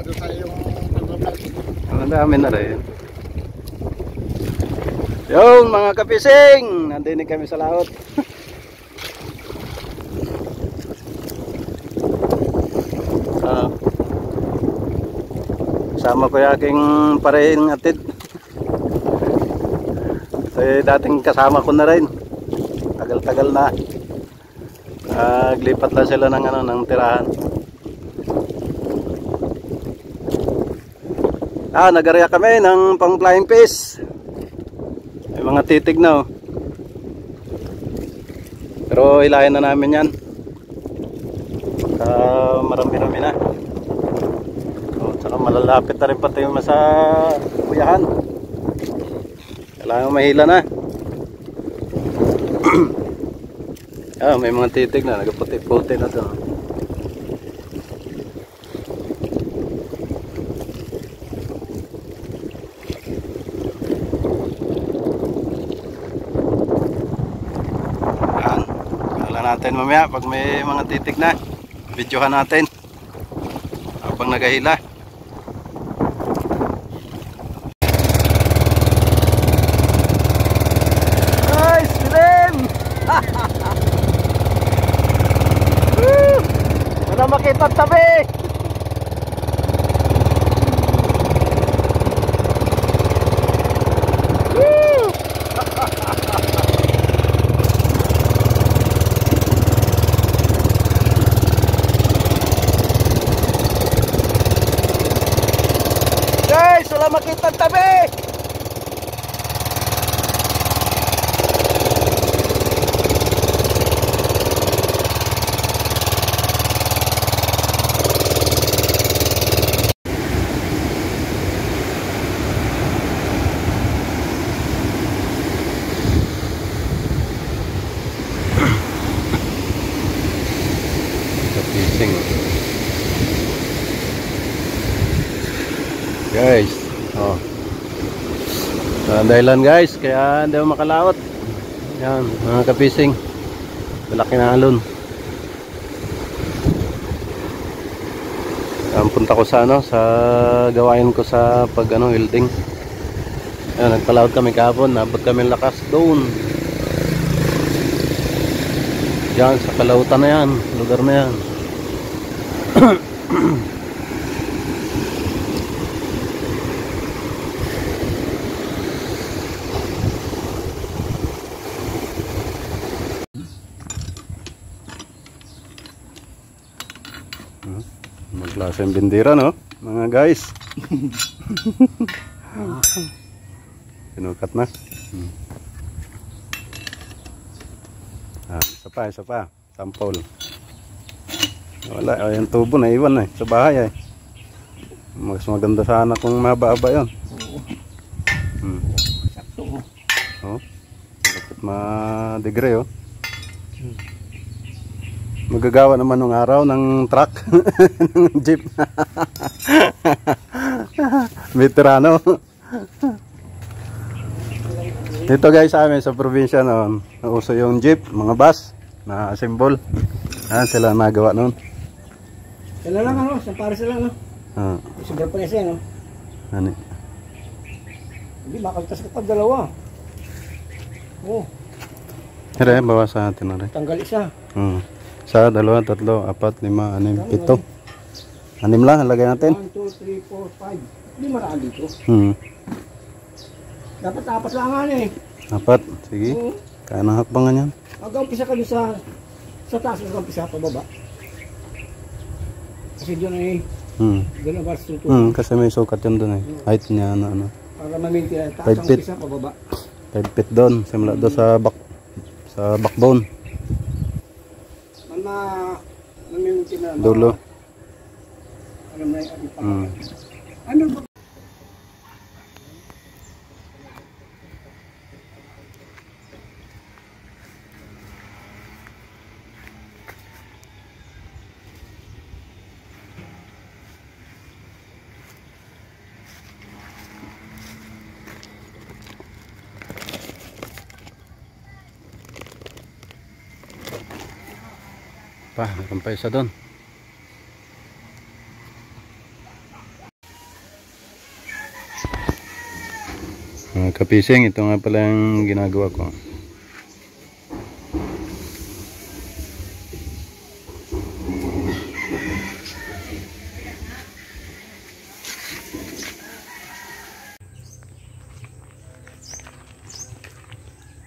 doon tayo yung pag-vlog. Ang dami na rin. Yung mga kapising, nandinig kami sa laot. Kasama ko yung aking parehing atid. Kasi dating kasama ko na rin. Tagal-tagal na. Naglipat lang sila ng, ng tirahan. Nag-area kami ng pang flying fish. May mga titig na, oh. Pero hilahin na namin yan. Marami-rami na. Saka malalapit na rin pati yung sa kuyahan. Kailangan mahila na. May mga titig na, nagputi-puti na doon. Natin mamaya pag may mga titig na, videohan natin habang nagahila. Nice, Lim! Wala makita ang tabi. Wala makita ang tabi. Kapising, guys. Dahilan guys, kaya hindi ako makalawat. Yan, mga kapising. Malaki na alon. Punta ko sa sa gawain ko sa pag welding. Yan, nagpalawat kami kahapon, nabot kami lakas doon. Yan, sa kalautan na yan, lugar na yan. Maglaseng bindira, no? Mga guys. Sinukat na. Isa pa. Sample. Wala, yung tubo na iwan sa bahay eh. Mas maganda sana kung maba-aba yun. Sakto. Dapat ma-degree, oh. Magagawa naman ng araw ng truck. Ng jeep. Veterano. Dito guys sa amin sa probinsya noon, nauso yung jeep, mga bus na symbol. Sila nagawa noon. Sila lang isang para sila Sobra pa niya siya Hindi makagtas ka pa dalawa. Hira, bawas sa atin na rin. Tanggal isa. Sa 2, 3, 4, 5, 6, 7. 6 lang, lagay natin. 1, 2, 3, 4, 5. Hindi maraan dito. Dapat 4 lang nga eh. 4, sige. Kaya nang hakbangan yan. Mag-umpisa ka doon sa taas, mag-umpisa pa baba. Kasi doon doon ang balas tutunan. Kasi may sukat yun doon height niya Para maminti taas ang umpisa pa baba. 5 feet doon, simula doon sa backbone. Maminti na. Dulo. Alam na ano ba? Meron pa isa doon. Mga kapising, ito nga pala yung ginagawa ko.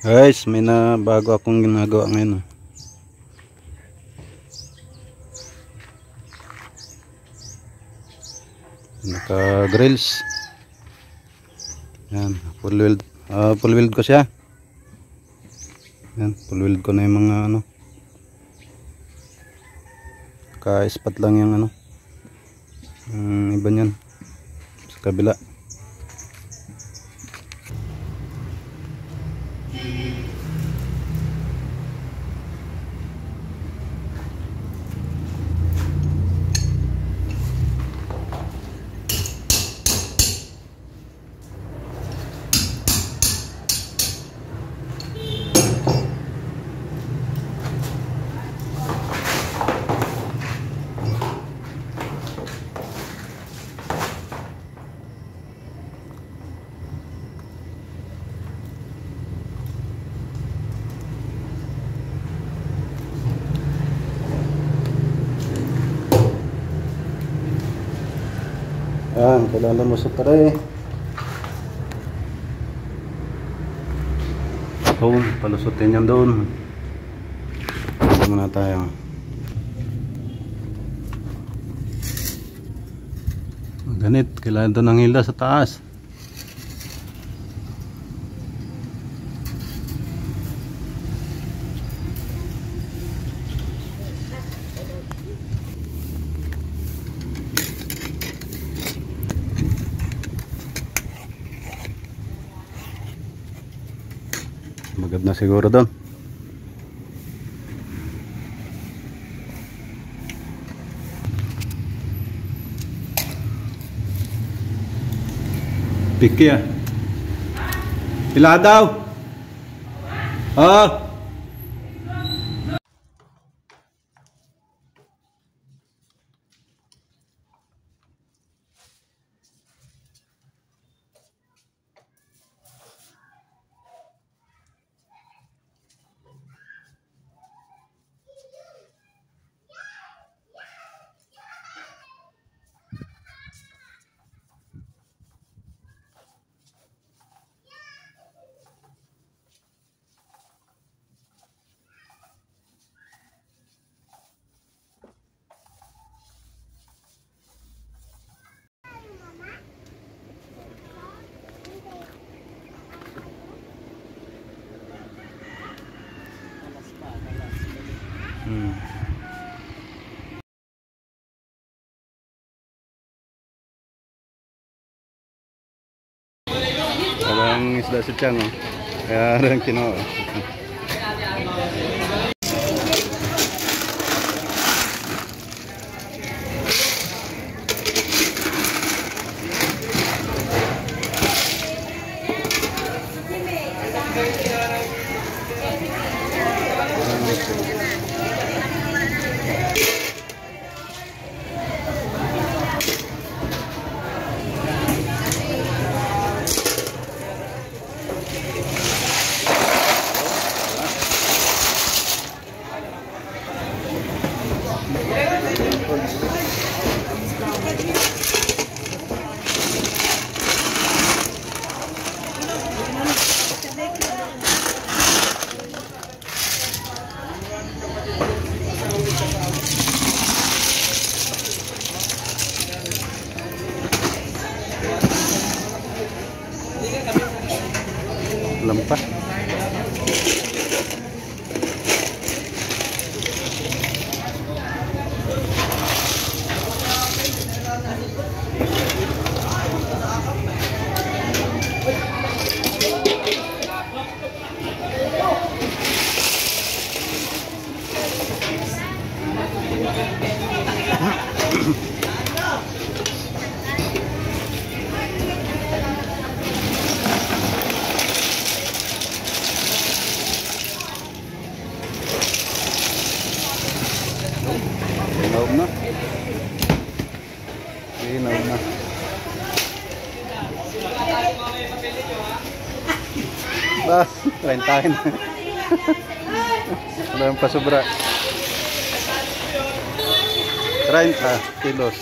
Guys, may na bago akong ginagawa ngayon. Naka grills. Yan, full weld ko siya. Yan, full weld ko na yung mga ano. Ka-spot lang yung ano. Iba niyan. Sa kabila. Yan, kailangan mo sa tray. Doon, palusutin yan doon. Ito muna tayo. Ganit, kailangan doon ng hila sa taas. Magad na siguro doon. Piki ah. Ila daw. Ah. Walang isda sa tiyan, oh. Kaya rin kinuha. Lampas. Inaw na. Inaw na. Ba, 30. Wala yung pasobra. 30 kilos.